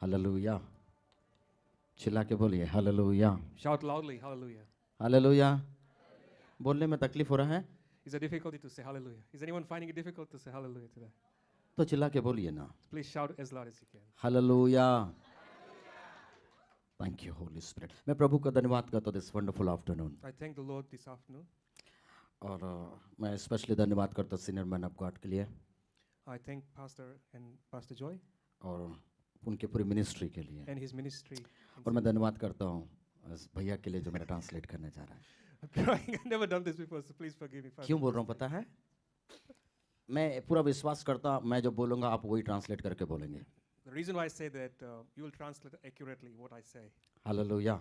Hallelujah. चिल्ला के बोलिए hallelujah. Shout loudly, hallelujah. Hallelujah. बोलने में तकलीफ हो रहा है Is there difficulty to say hallelujah? Is anyone finding it difficult to say hallelujah today? तो चिल्ला के बोलिए ना Please shout as loud as you can. Hallelujah. Thank you Holi spirit. मैं प्रभु का धन्यवाद करता हूँ this wonderful afternoon. I thank the Lord this afternoon. और मैं स्पेशली धन्यवाद करता हूँ सीनियर मैन ऑफ गॉड के लिए I thank Pastor and Pastor Joy और उनके पूरी मिनिस्ट्री के लिए। and his ministry. और मैं धन्यवाद करता हूँ इस भैया के लिए जो मेरा ट्रांसलेट करने जा रहा है। I'm crying. I've never done this before, so please forgive me. Pastor. क्यों बोल रहा हूँ पता है? मैं पूरा विश्वास करता मैं जो बोलूँगा आप वही ट्रांसलेट करके बोलेंगे। The reason why I say that you will translate accurately what I say. Hallelujah.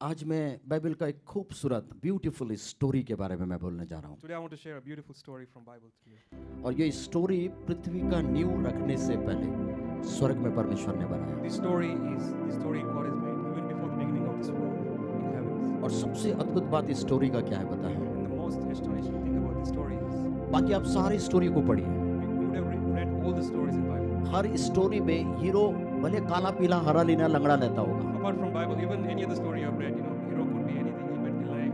आज मैं बाइबल का एक खूबसूरत ब्यूटीफुल स्टोरी के बारे में मैं बोलने जा रहा हूँ। Today I want to share a beautiful story from Bible to you. और ये स्टोरी पृथ्वी का नींव रखने से पहले स्वर्ग में परमेश्वर ने बनाया। This story is the story God has made even before the beginning of this world in heavens. और सबसे अद्भुत बात इस स्टोरी का क्या है पता है? And the most astonishing thing about this story is बाकी आप सारी स्टोरी को पढ़िए। you would have read all the stories in Bible. Her story में हीरो भले काला पीला हरा लीला लंगड़ा रहता होगा, Apart from Bible, even any other story I've read, hero could be anything. He might be lame,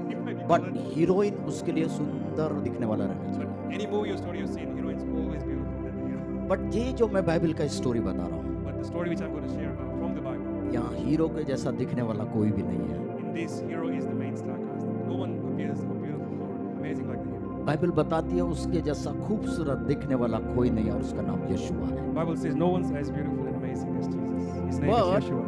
he might be but colored. Heroine उसके लिए सुंदर दिखने वाला रहना चाहिए। But any movie or story you've seen, heroine's always beautiful than the hero. But ये जो मैं बाइबल का स्टोरी बता रहा हूँ, But the story which I'm going to share about from the Bible, यहाँ हीरो के जैसा दिखने वाला कोई भी नहीं है। in this hero is the main star cast. No one appears so beautiful or amazing like the hero. Bible बताती है उसके जैसा खूबसूरत दिखने वाला कोई नहीं है और उसका नाम यीशुआ है। The Bible says no one's as beautiful and amazing as Jesus. His name But- is Yeshua.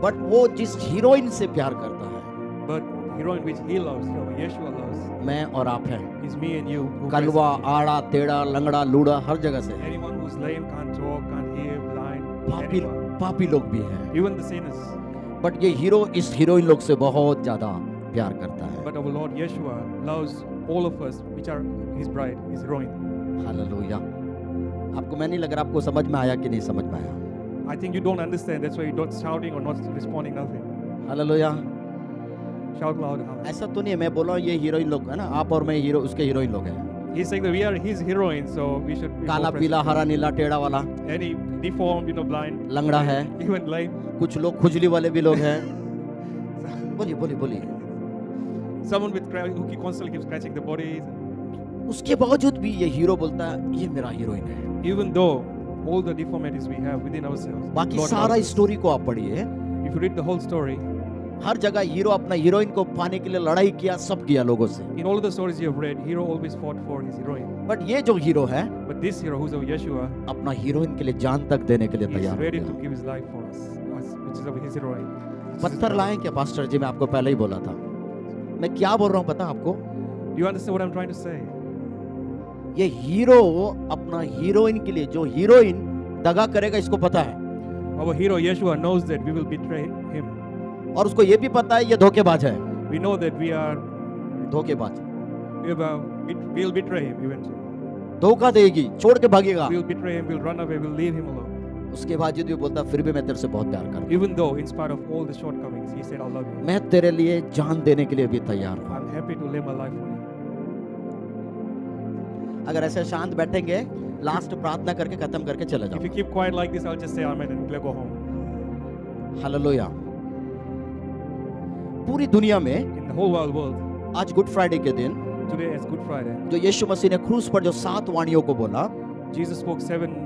But वो जिस हीरोइन से प्यार करता है, But the heroine which he loves, Yeshua loves, मैं और आप हैं। is me and you. who Kalwa praise him. आड़ा टेढ़ा लंगड़ा लूड़ा हर जगह से है। Anyone who's lame, can't talk, can't hear, blind, पापी anyone. पापी लोग भी हैं। Even the sinners. बट ये हीरो इस हीरोइन लोग से बहुत ज्यादा प्यार करता है। But our Lord Yeshua loves all of us, which are His bride, His heroine. Hallelujah. आपको मैं नहीं लग रहा आपको समझ में आया कि नहीं समझ में आया? I think you don't understand. That's why you're not shouting or not responding nothing. Hallelujah. Shout loud. Hallelujah. ऐसा तो नहीं है, मैं बोल रहा हूँ ये हीरोइन लोग है ना, आप और मैं हीरो उसके हीरोइन लोग हैं। He's saying that we are His heroine, so we should be काला more पीला present. हरा नीला टेढ़ा वाला Any deformed, blind, लंगड़ा है, even lame. कुछ लोग खुजली वाले भी लोग हैं। बोलिए बोलिए बोलिए। Someone with who constantly keeps scratching the body. उसके बावजूद भी ये हीरो बोलता है ये मेरा हीरोइन है। Even though all the deformities we have within ourselves. बाकी Lord सारा loves us. स्टोरी को आप पढ़िए, If you read the whole story, हर जगह हीरो अपना हीरोइन को पाने के लिए लड़ाई किया, सब किया लोगों से। in all of the stories you have read, hero always fought for his heroine. But ये जो हीरो है But this hero, who's our Yeshua, अपना हीरोइन के लिए जान तक देने के लिए is तैयार हो ready गया। to give his life for us, which is of his heroine. पत्थर लाएं क्या पास्टर जी? मैं आपको पहले ही बोला था। मैं क्या बोल रहा हूँ पता आपको? Do you understand what I'm trying to say? ये हीरो अपना हीरोइन के लिए, जो हीरोइन दगा करेगा इसको पता है, Our hero Yeshua knows that we will betray him. और उसको ये भी पता है ये धोखेबाज है। We know that we are धोखेबाज we'll betray him eventually. धोखा देगी, छोड़ के भागेगा। We'll betray him, we'll run away, we'll leave him alone. उसके बावजूद भी बोलता फिर भी मैं तेरे से बहुत प्यार करता हूँ, Even though, in spite of all the shortcomings, he said, "I love you. मैं तेरे लिए जान देने के लिए भी तैयार हूँ। I'm happy to live my life for you." अगर ऐसे शांत बैठेंगे, लास्ट प्रार्थना करके खत्म करके चले If you जाओ। keep quiet like this, I'll just say amen and go home. Hallelujah. पूरी दुनिया में In the whole wide world, आज गुड फ्राइडे के दिन today is Good Friday. जो यीशु मसीह ने क्रूस पर जो 7 वाणियों को बोला, Jesus spoke seven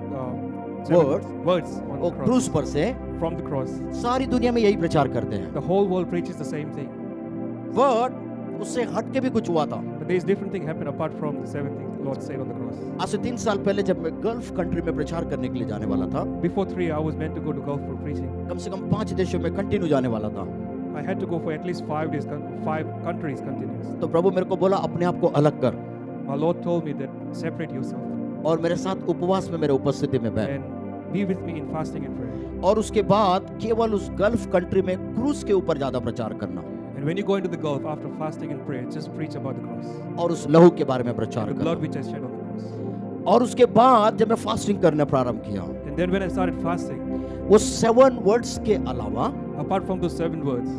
Words. words on वो the क्रूस cross. पर से From the cross, सारी दुनिया में यही प्रचार करते हैं। the whole world preaches the same thing. But उससे हट के भी कुछ हुआ था। But there is different thing happened apart from the seven things the Lord said on the cross. आज से 3 साल पहले जब मैं गल्फ कंट्री में प्रचार करने के लिए जाने वाला था, Before 3, I was meant to go to Gulf for preaching. कम से कम 5 देशों में कंटिन्यू जाने वाला था। I had to go for at least 5 days, 5 countries continuous. तो प्रभु मेरे को बोला अपने आप को अलग कर My Lord told me that separate yourself और मेरे साथ उपवास में मेरे उपस्थिति में बैठ, and be with me in fasting and prayer. और उसके बाद केवल उस गल्फ कंट्री में क्रूस के ऊपर ज्यादा प्रचार करना And when you go into the Gulf after fasting and prayer, just preach about the cross, और उस लहू के बारे में प्रचार the blood करना। which I shed on the cross. और उसके बाद जब मैं फास्टिंग करना प्रारंभ किया, And then when I started fasting, वो 7 वर्ड्स के अलावा apart from those 7 words,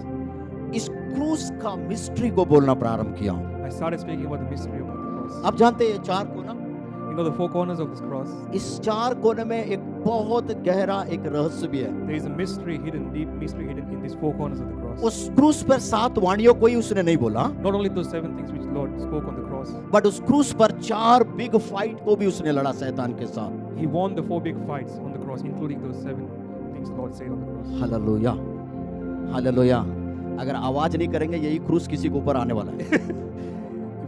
इस क्रूस का मिस्ट्री को बोलना प्रारंभ किया। I started speaking about the mystery about the cross. आप जानते हैं ये 4 कोना, You know the 4 corners of this cross. इस 4 कोने में एक बहुत गहरा एक रहस्य भी है। There is a mystery hidden, deep mystery hidden in these four corners of the cross. उस क्रूस पर 7 वाणियों को ही उसने नहीं बोला, Not only those 7 things which Lord spoke on the cross, but उस क्रूस पर 4 बिग फाइट को भी उसने लड़ा शैतान के साथ। He won the 4 big fights on the cross, including those 7 things Lord said on the cross. Hallelujah, hallelujah. अगर आवाज नहीं करेंगे यही क्रूस किसी के ऊपर आने वाला है।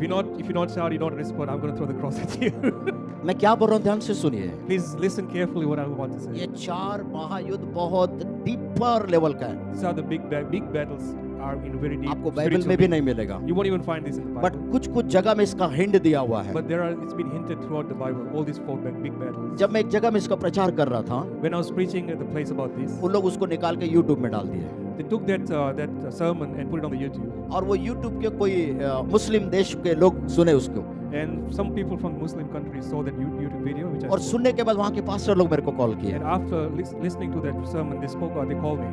If you not shout, you don't respond, I'm going to throw the cross at you. मैं क्या बोल रहा हूँ ध्यान से सुनिए। Please listen carefully what I'm about to say. ये 4 महायुद्ध बहुत डीपर लेवल का है, These are the big battles are in very deep. आपको बाइबल spiritual में भी meaning. नहीं मिलेगा, You won't even find this in the but Bible. कुछ कुछ जगह में इसका हिंट दिया हुआ है। But it's been hinted throughout the Bible, all these 4 big battles. जब मैं एक जगह में इसका प्रचार कर रहा था, When I was preaching at the place about this, उन लोग उसको निकाल के यूट्यूब में डाल दिए, they took that sermon and put it on the YouTube. और वो यूट्यूब के कोई मुस्लिम देश के लोग सुने उसको, And some people from Muslim countries saw that YouTube video, which I और saw. सुनने के बाद वहाँ के पास्टर लोग मेरे को कॉल किए। And after listening to that sermon, they called me.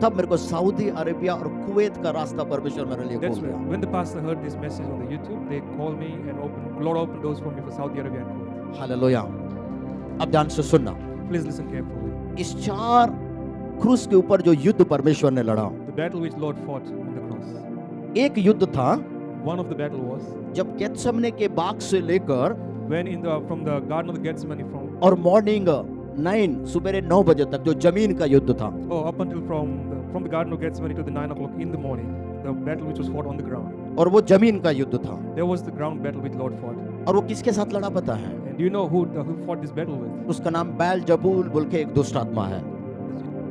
तब मेरे को सऊदी अरेबिया और कुवैत का रास्ता परमेश्वर मेरे लिए That's खोल दिया। when the pastor heard this message on the YouTube, they called me and Lord opened doors for me for Saudi Arabia and Kuwait. Hallelujah. अब ध्यान से सुनना, Please listen carefully. इस 4 क्रूस के ऊपर जो युद्ध परमेश्वर ने लड़ा, The battle which Lord fought on the cross. एक युद्ध था One of the battle was जब गेत्सेमने के बाग से लेकर when from the Garden of the Gethsemane और मॉर्निंग 9 सुबह 9 बजे तक जो जमीन का युद्ध था, up until from the Garden of Gethsemane to the 9 o'clock in the morning, the battle which was fought on the ground. और वो जमीन का युद्ध था, There was the ground battle which Lord fought. और वो किसके साथ लड़ा पता है? And do you know who fought this battle with? उसका नाम बैल जबूल बोल के एक दुष्ट आत्मा है।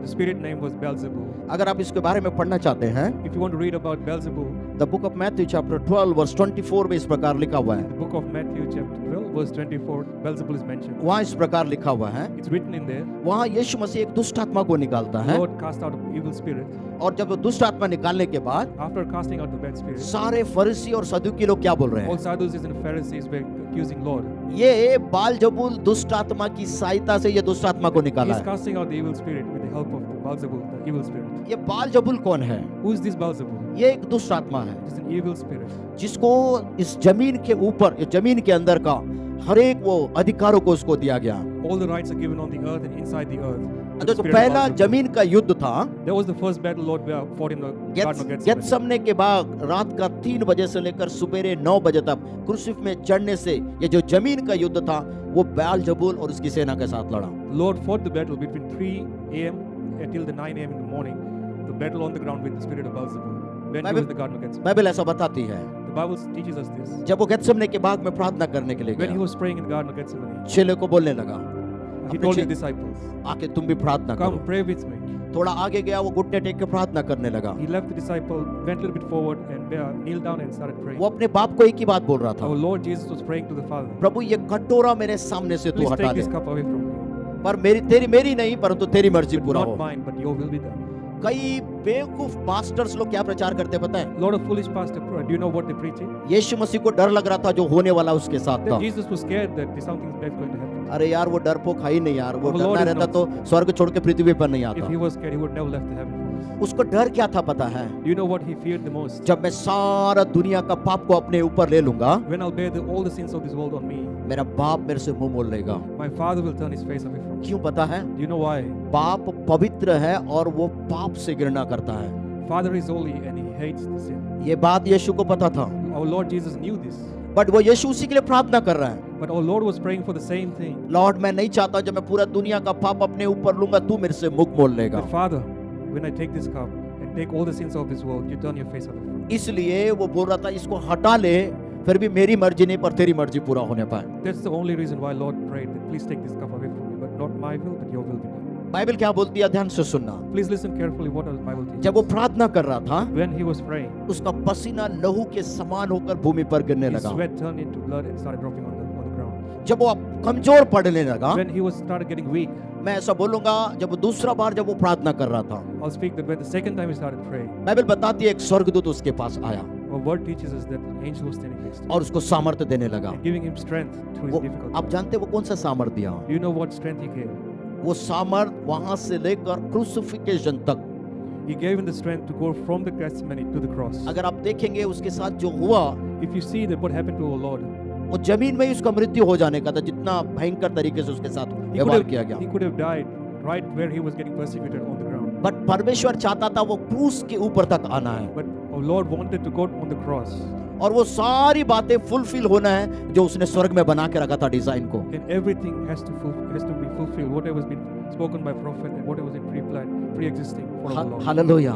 The spirit name was Beelzebul. अगर आप इसके बारे में पढ़ना चाहते हैं, If you want to read about Beelzebul, the book of Matthew chapter 12 verse 24 में इस प्रकार लिखा हुआ है, the book of Matthew chapter 12 verse 24, Beelzebul is mentioned. वहाँ इस प्रकार लिखा हुआ है, It's written in there, वहाँ यीशु मसीह एक दुष्ट आत्मा को निकालता है, Lord cast out an evil spirit. और जब वो दुष्ट आत्मा निकालने के बाद After casting out the bad spirit, सारे फरीसी और सदूकी लोग क्या बोल रहे all हैं? Sadducees and Pharisees were accusing Lord. ये बाल जबूल दुष्ट आत्मा की सहायता से ये दुष्ट आत्मा को निकाला He's है। casting out the evil spirit with the help of the Beelzebul, the evil spirit. ये बाल जबूल कौन है? Who is this Beelzebul? ये एक दुष्ट आत्मा है It's an evil spirit. जिसको इस जमीन के ऊपर, इस जमीन के अंदर का हर एक वो अधिकारों को उसको दिया गया। All the rights are given on the earth and inside the earth. The जो spirit of पहला Beelzebul. जमीन का युद्ध था, That was the first battle Lord fought in the Garden of Gethsemane. गेत्सेमने के बाद रात का 3 बजे से लेकर सुबह 9 बजे तक क्रूसिफ में चढ़ने से ये जो जमीन का युद्ध था वो बैल जबूल और उसकी सेना के साथ लड़ा। Lord fought the battle between 3 a.m. until the 9 a.m. in the morning. The battle on the ground with the spirit of Beelzebul. When he was in the Garden of Gethsemane. Bible ऐसा बताती है, The Bible teaches us this. जब वो गेत्सेमने के बाग में प्रार्थना करने के लिए When he गया, was praying in the Garden of Gethsemane, चेले को बोलने लगा, he told his disciples, आके तुम भी प्रार्थना "Come करो। pray with me." थोड़ा आगे गया, वो घुटने टेक के प्रार्थना करने लगा। He left the disciple, went a little bit forward, and kneeled down and started praying. वो अपने बाप को एक ही बात बोल रहा था, Our Lord Jesus was praying to the Father. प्रभु ये कटोरा मेरे सामने से तू Please हटा take they, this cup away from me. पर मेरी नहीं परंतु तेरी मर्जी But पूरा not हो। mine, but your will be done. कई बेवकूफ पास्टर्स लोग क्या प्रचार करते पता है? Lot of foolish pastors, do you know what they're preaching? यीशु मसीह को डर लग रहा था जो होने वाला उसके साथ था। That Jesus was scared that something bad going to happen. अरे यार वो डरपोक है ही नहीं यार, वो Our Lord डरना is रहता not- तो स्वर्ग छोड़ के पृथ्वी पर नहीं If आता। he was scared, he would never left the heaven for us. उसको डर क्या था पता है? Do you know what he feared the most? जब मैं सारा दुनिया का पाप को अपने ऊपर ले लूंगा, When I'll bear all the sins of this world on me, मेरा बाप मेरे से मुंह मोड़ लेगा। my Father will turn his face away from me. क्यों पता है? Do you know why? बाप पवित्र है और वो पाप से घृणा करता है। Father is holy and he hates the sin. ये बात यीशु को पता था, Our Lord Jesus knew this. But वो यीशु उसी के लिए प्रार्थना कर रहा है। But our Lord was praying for the same thing. Lord मैं नहीं चाहता जब मैं पूरा दुनिया का पाप अपने ऊपर लूंगा तू मेरे से मुख मोड़ लेगा। But Father, when I take this cup and take all the sins of this world, you turn your face away from me. इसलिए वो बोल रहा था इसको हटा ले, फिर भी मेरी मर्जी नहीं पर तेरी मर्जी पूरा होने पाए। That's the only reason why Lord prayed that please take this cup away from me, but not my will, but your will be done. Bible क्या बोलती है ध्यान से सुनना। Please listen carefully what the Bible teaches. जब वो प्रार्थना कर रहा था, When he was praying, उसका पसीना लहू के समान होकर भूमि पर गिरने his लगा। sweat turned into blood and started dropping on the ground. जब वो कमजोर पड़ने लगा, When he was started getting weak, मैं ऐसा बोलूंगा जब वो दूसरा बार जब वो प्रार्थना कर रहा था, I'll speak that when the second time he started praying, Bible बताती है एक स्वर्गदूत उसके पास आया our word teaches us that an angel was standing next to him और उसको सामर्थ्य देने लगा। and giving him strength through his वो difficulty. आप जानते हैं वो कौन सा सामर्थ्य दिया? Do you know what strength he gave? वो सामर्थ्य वहां से लेकर क्रूसिफिकेशन तक। He gave him the strength to go from the Gethsemane to the cross. अगर आप देखेंगे उसके साथ जो हुआ, If you see that what happened to our Lord, वो जमीन में ही उसका मृत्यु हो जाने का था, जितना भयंकर तरीके से उसके साथ He could व्यवहार have, किया गया। he could have died right where he was getting persecuted on the ground. But परमेश्वर चाहता था वो क्रूस के ऊपर तक आना है, But our Lord wanted to go on the cross. और वो सारी बातें फुलफिल होना है जो उसने स्वर्ग में बना के रखा था डिजाइन को। And everything has to be fulfilled. Whatever has been spoken by prophet and whatever was in pre-planned, pre-existing for our Lord. Hallelujah.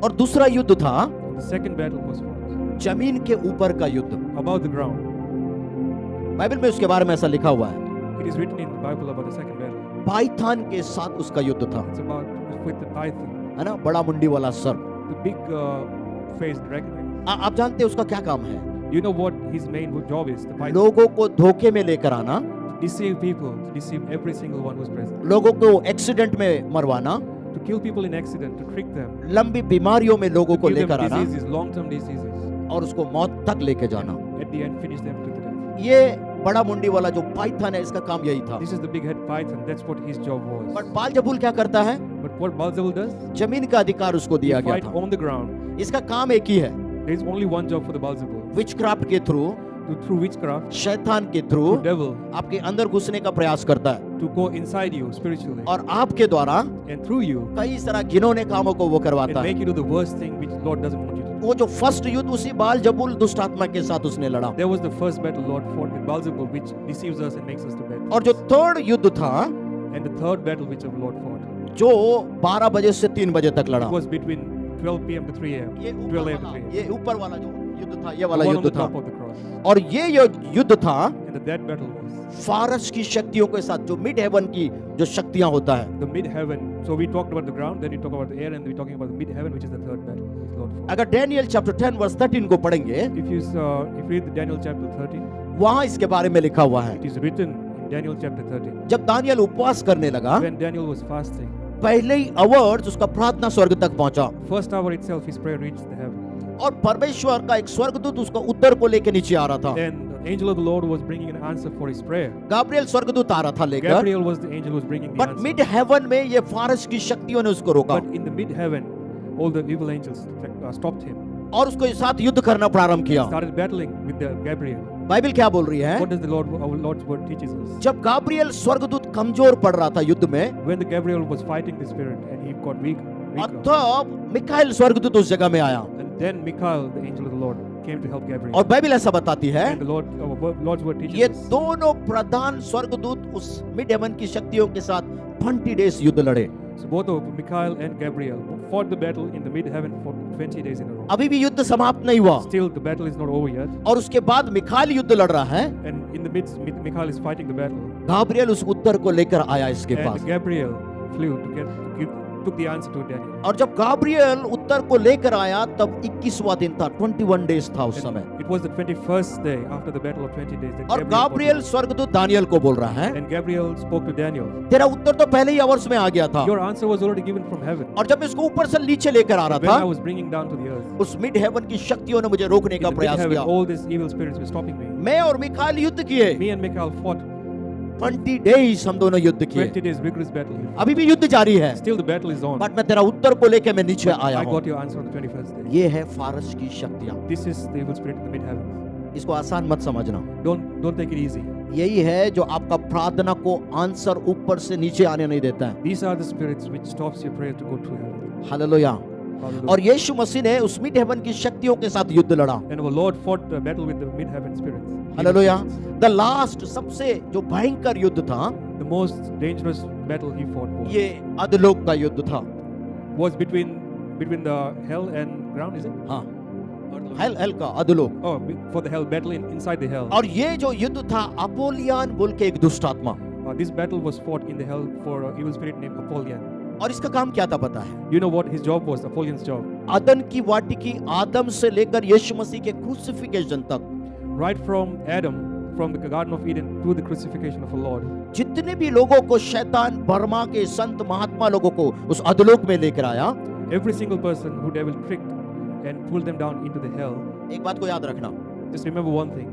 और दूसरा युद्ध था The second battle was fought जमीन के ऊपर का युद्ध। above the ground. बाइबल में उसके बारे में ऐसा लिखा हुआ है, It is written in the Bible about the second battle. Python के साथ उसका युद्ध था, It's about with the python, है ना, बड़ा मुंडी वाला सर्प। the big faced dragon. आप जानते हैं उसका क्या काम है? You know what his main job is? The python. लोगों को धोखे में लेकर आना, Deceive people, to deceive every single one who's present. लोगों को एक्सीडेंट में मरवाना, To kill people in accident, to trick them. लंबी बीमारियों में लोगों To को give लेकर them आना diseases, long-term diseases. और उसको मौत तक लेके जाना। At the end, finish them to the death. ये बड़ा मुंडी वाला जो पाइथन है, इसका काम यही था। This is the big head python. That's what his job was. But Beelzebul क्या करता है? But what Beelzebul does? जमीन का अधिकार उसको He दिया गया fight था। on the ground. इसका काम एक ही है, There is only one job for the Beelzebul. Witchcraft के थ्रू, To through witchcraft, शैतान के थ्रू through devil, आपके अंदर घुसने का प्रयास करता है to go inside you spiritually, और आपके द्वारा and through you, कई तरह घिनौने कामों को वो and करवाता है। make you do the worst thing which Lord doesn't want you to do. वो जो फर्स्ट युद्ध उसी बालजबूल दुष्ट आत्मा के साथ उसने लड़ा, There was the first battle Lord fought with Beelzebul, which deceives us and makes us to bet. और जो थर्ड युद्ध था And the third battle which our Lord fought, जो 12 बजे से 3 बजे तक लड़ा, it was between 12 p.m. to 3 a.m. ये 12 ऊपर a.m. to वाला, 3 a.m. ये ऊपर वाला जो युद्ध था, ये The वाला one on युद्ध the था। top of the cross. और ये जो युद्ध था And that battle was फारस की शक्तियों के साथ, जो मिड हेवन की जो शक्तियां होता है। the mid-heaven. So we talked about the ground, then we talk about the air, and we're talking about the mid-heaven, which is the third battle which Lord fought. अगर डैनियल चैप्टर 10 वर्स 13 को पढ़ेंगे, If you read the Daniel chapter 13, वहां इसके बारे में लिखा हुआ है। it is written in Daniel chapter 13. जब दानियल उपवास करने लगा, When Daniel was fasting, पहले ही आवर्स उसका प्रार्थना स्वर्ग तक पहुंचा first hour itself his prayer reached the heaven. और परमेश्वर का एक स्वर्गदूत उसका उत्तर को लेके नीचे आ रहा था। Then the angel of the Lord was bringing an answer for his prayer. Gabriel स्वर्गदूत आ रहा था लेकर, Gabriel was the angel who was bringing the but answer. Mid heaven में ये फारस की शक्तियों ने उसको रोका But in the mid-heaven, all the evil angels stopped him. और उसको इस साथ युद्ध करना प्रारंभ किया। Started battling with the Gabriel. Bible क्या बोल रही है? What does the Lord, our Lord's word teaches us? जब गाब्रियल स्वर्गदूत कमजोर पड़ रहा था युद्ध में, When the Gabriel was fighting the spirit and he got weaker, और तब मिकाएल स्वर्गदूत उस जगह में आया and then Michael, the angel of the Lord, came to help Gabriel. और बाइबल ऐसा बताती है, And the Lord, Lord's word teaches ये us. दोनों प्रधान स्वर्गदूत उस मिड हेवन की शक्तियों के साथ 20 डेज युद्ध लड़े। So both of Michael and Gabriel fought the battle in the mid-heaven for 20 days in a row. अभी भी युद्ध समाप्त नहीं हुआ Still, the battle is not over yet. और उसके बाद मिकाएल युद्ध लड़ रहा है। And in the midst, Michael is fighting the battle. Gabriel उस उत्तर को लेकर आया इसके And pass, Gabriel flew took the answer to Daniel. और जब गाब्रियल उत्तर को लेकर आया तब 21वां दिन था, 21 डेज था उस समय। It was the 21st day after the battle of 20 days that और Gabriel गाब्रियल स्वर्गदूत दानियल को बोल रहा है, and Gabriel spoke to Daniel. तेरा उत्तर तो पहले ही आवर्स में आ गया था, Your answer was already given from heaven. और जब मैं इसको ऊपर से नीचे लेकर आ रहा When I था, was bringing down to the earth, उस मिड हेवन की शक्तियों ने मुझे रोकने in का the प्रयास mid-heaven, किया। all these evil spirits were stopping me. मैं और मिकाएल युद्ध किए, Me and Michael fought 20 days हम दोनों युद्ध किए। 20 days vigorous battle. अभी भी युद्ध जारी है, Still the battle is on. But मैं तेरा उत्तर को लेकर मैं नीचे आया I हूँ। got your answer on the 21st day. ये है फारस की शक्तियां, This is the evil spirit in the mid-heaven. इसको आसान मत समझना। Don't take it easy. यही है जो आपका प्रार्थना को आंसर ऊपर से नीचे आने नहीं देता है। These are the spirits which stops your prayer to go through heaven. Hallelujah. Hallelujah. और यीशु मसीह ने उस मिड हेवन की शक्तियों के साथ युद्ध लड़ा। And our Lord fought the battle with the mid-heaven spirits. Hallelujah. The last सबसे जो भयंकर युद्ध था, The most dangerous battle he fought ये अधलोक का युद्ध था। was between the hell and ground, is it? हाँ, हेल का अधलोक। Oh, for the hell battle inside the hell. और ये जो युद्ध था, अपोलियन बोल के एक दुष्ट आत्मा, This battle was fought in the hell for an evil spirit named Apollyon. और इसका काम क्या था पता है? You know what his job was? Apollyon's job. अदन की वाटिकी, आदम से लेकर यीशु मसीह के क्रूसिफिकेशन तक, Right from Adam, from the Garden of Eden to the crucifixion of our Lord. जितने भी लोगों को शैतान बर्मा के संत महात्मा लोगों को उस अधलोक में लेकर आया, Every single person who devil tricked and pulled them down into the hell. एक बात को याद रखना, Just remember one thing.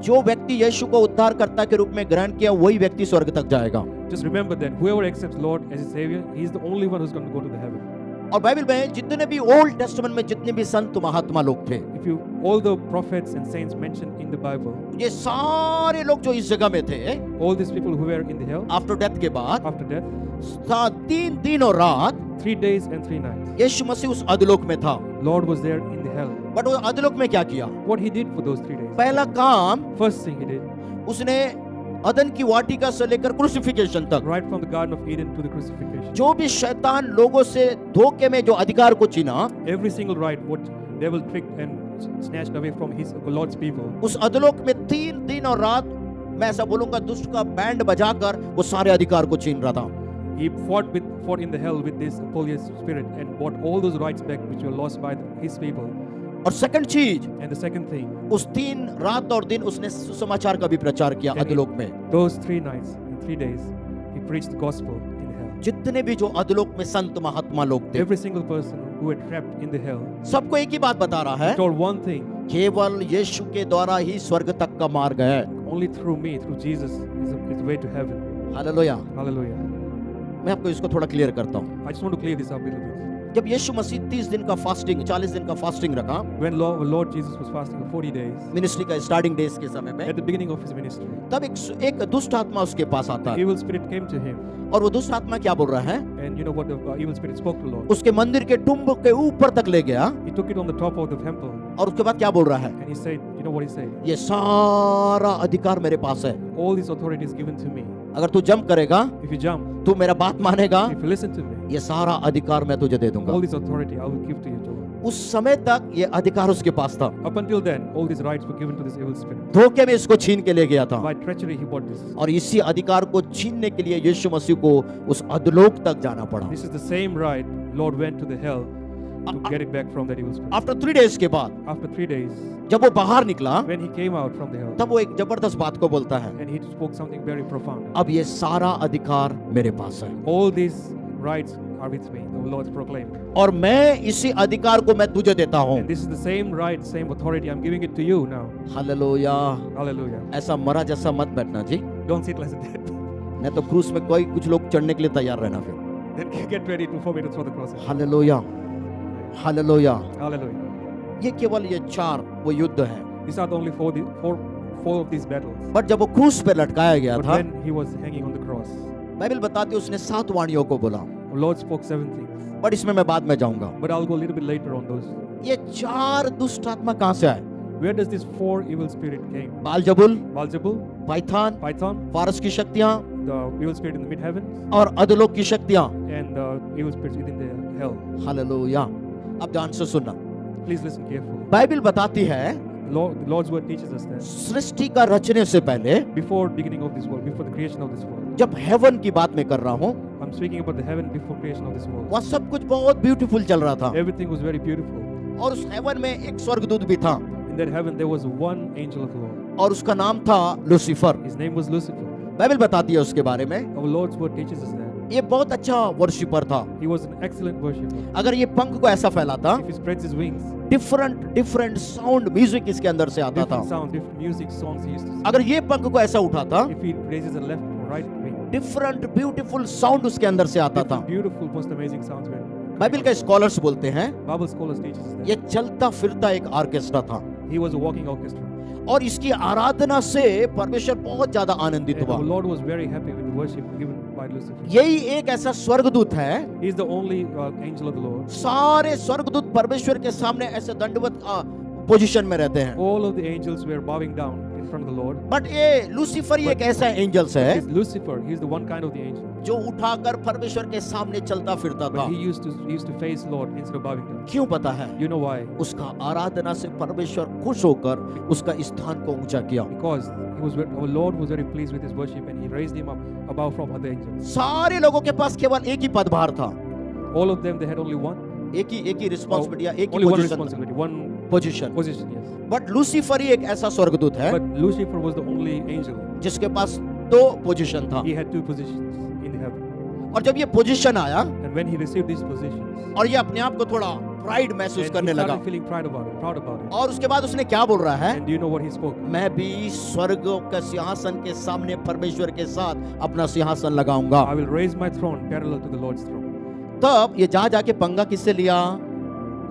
जो व्यक्ति यीशु को उद्धारकर्ता के रूप में ग्रहण किया, वही व्यक्ति स्वर्ग तक जाएगा। Just remember that whoever accepts Lord as his Savior, He is the only one who's going to go to the heaven. और बाइबल में जितने भी ओल्ड टेस्टामेंट में जितने भी संत महात्मा लोग थे, If you all the prophets and saints mentioned in the Bible, ये सारे लोग जो इस जगह में थे all these people who were in the hell after death के बाद, after death, 3 दिन और रात 3 days and 3 nights, यीशु मसीह उस अधोलोक में था। Lord was there in the hell. But वो अधोलोक में क्या किया? What he did for those 3 days? पहला काम First thing he did, उसने अदन की वाटिका से लेकर क्रूसिफिकेशन तक right from the Garden of Eden to the crucifixion, जो भी शैतान लोगों से धोखे में जो अधिकार को छीना, every single right what devil tricked and snatched away from his Lord's people, उस अधोलोक में 3 दिन और रात मैं ऐसा बोलूंगा दुष्ट का बैंड बजाकर वो सारे अधिकार को छीन रहा था। he fought in the hell with this Apollyon spirit and bought all those rights back which were lost by his people. और सेकंड चीज, And the second thing, उस 3 रात और दिन उसने सुसमाचार का भी प्रचार किया And अधोलोक में। those 3 nights and 3 days, he preached the gospel in the hell. जितने भी जो अधोलोक में संत महात्मा लोग थे, Every single person who were trapped in the hell सबको एक ही बात बता रहा है, told one thing: केवल यीशु के द्वारा ही स्वर्ग तक का मार्ग है। only through me, through Jesus, is the way to heaven. Hallelujah. Hallelujah. मैं आपको इसको थोड़ा क्लियर करता हूँ। I just want to clear this up a little bit. जब यीशु मसीह 30 दिन का फास्टिंग 40 दिन का फास्टिंग रखा When Lord Jesus was fasting for 40 days, ministry का स्टार्टिंग डेज के समय में, at the beginning of his ministry, तब एक दुष्ट आत्मा उसके पास आता है evil spirit came to him, और वो दुष्ट आत्मा क्या बोल रहा है? and you know what the evil spirit spoke to Lord. उसके मंदिर के टुम्ब के ऊपर तक ले गया He took it on the top of the temple, और उसके बाद क्या बोल रहा है? and he said, you know what he said? ये सारा अधिकार मेरे पास है, All this authority is given to me. अगर तू जंप करेगा, If you jump, तू मेरा बात मानेगा, if you listen to me, ये सारा अधिकार मैं तुझे दे दूंगा। all this authority I will give to you, Lord. उस समय तक ये अधिकार उसके पास था, Up until then, all these rights were given to this evil spirit. धोखे में इसको छीन के ले गया था By treachery, he bought this. और इसी अधिकार को छीनने के लिए यीशु मसीह को उस अधोलोक तक जाना पड़ा। This is the same right Lord went to the hell to get it back from that evil spirit. After 3 days के बाद After 3 days, जब वो बाहर निकला, when he came out from the hell, तब वो एक जबरदस्त बात को बोलता है, and he spoke something very profound. अब ये सारा अधिकार मेरे पास है All these rights are with me, the Lord proclaimed. और मैं इसी अधिकार को मैं तुझे देता हूँ। And this is the same right, same authority. I'm giving it to you now. Hallelujah. Hallelujah. ऐसा मरा जैसा मत बैठना जी, Don't sit like that. नहीं तो क्रूस में कोई कुछ लोग चढ़ने के लिए तैयार रहना फिर। Then get ready for me to throw the cross. Hallelujah, hallelujah. Hallelujah. ये केवल ये 4 वो युद्ध है, These are the only four of these battles. But जब वो क्रूस पे लटकाया गया But था, when he was hanging on the cross, Bible बताती है उसने 7 वाणियों को बोला, the Lord spoke 7 things. But इसमें मैं बाद में जाऊंगा। But I'll go a little bit later on those. ये 4 दुष्ट आत्मा कहाँ से आए? Where does this 4 evil spirit came? बालजबुल, Beelzebul, पाइथान, Python, फारस की शक्तियां the evil spirit in the mid heavens, और अधोलोक की शक्तियां। and the evil spirits within the hell. Hallelujah. अब ध्यान से सुनना, Please listen carefully. बाइबल बताती है The Lord's word teaches us that सृष्टि का रचने से पहले, before beginning of this world, before the creation of this world, जब हेवन की बात मैं कर रहा हूँ, I'm speaking about the heaven before creation of this world. वहाँ सब कुछ बहुत ब्यूटीफुल चल रहा था Everything was very beautiful. और उस हेवन में एक स्वर्गदूत भी था In that heaven there was one angel of the Lord. और उसका नाम था Lucifer. His name was Lucifer. Bible बताती है उसके बारे में, Our Lord's word teaches us that ये बहुत अच्छा वर्शिपर था। he was an excellent worshipper. अगर ये पंख को ऐसा फैलाता, If he spreads his wings, different sound music इसके अंदर से आता था। different sound, different music, songs he used to sing. अगर ये पंख को ऐसा उठाता, If he raises a left or right wing, different beautiful sound उसके अंदर से आता था। different beautiful, most amazing sounds were. Bible के स्कॉलर्स बोलते हैं Bible scholars teaches us that ये चलता फिरता एक ऑर्केस्ट्रा था he was a walking orchestra. और इसकी आराधना से परमेश्वर बहुत ज्यादा आनंदित And हुआ। our Lord was very happy with the worship given by Lucifer. यही एक ऐसा स्वर्गदूत है, He is the only angel of the Lord. सारे स्वर्गदूत परमेश्वर के सामने ऐसे दंडवत पोजीशन में रहते हैं, All of the angels were bowing down in front of the Lord. But ये लूसीफर ही एक ऐसा एंजल्स है It's Lucifer. He is the one kind of the angel. जो उठाकर परमेश्वर के सामने चलता फिरता था। But he used to face Lord instead of bowing down. क्यों पता है? You know why? उसका आराधना से परमेश्वर खुश होकर उसका स्थान को ऊंचा किया। Because our Lord was very pleased with his worship and he raised him up above from other angels. सारे लोगों के पास केवल एक ही पदभार था, All of them, they had only one. एक ही रिस्पॉन्सिबिलिटी, एक ही Only one position, responsibility, one position. position, yes. But Lucifer ही एक ऐसा स्वर्गदूत है But Lucifer was the only angel. जिसके पास 2 पोजीशन था। He had 2 positions in the heaven. और जब ये पोजीशन आया And when he received these positions, और ये अपने आप को थोड़ा प्राइड महसूस and करने he लगा, started feeling proud about it. और उसके बाद उसने क्या बोल रहा है? And do you know what he spoke? मैं भी स्वर्ग के सिंहासन के सामने परमेश्वर के साथ अपना सिंहासन लगाऊंगा। I will raise my throne parallel to the Lord's throne. तब ये जा जाके पंगा किससे लिया?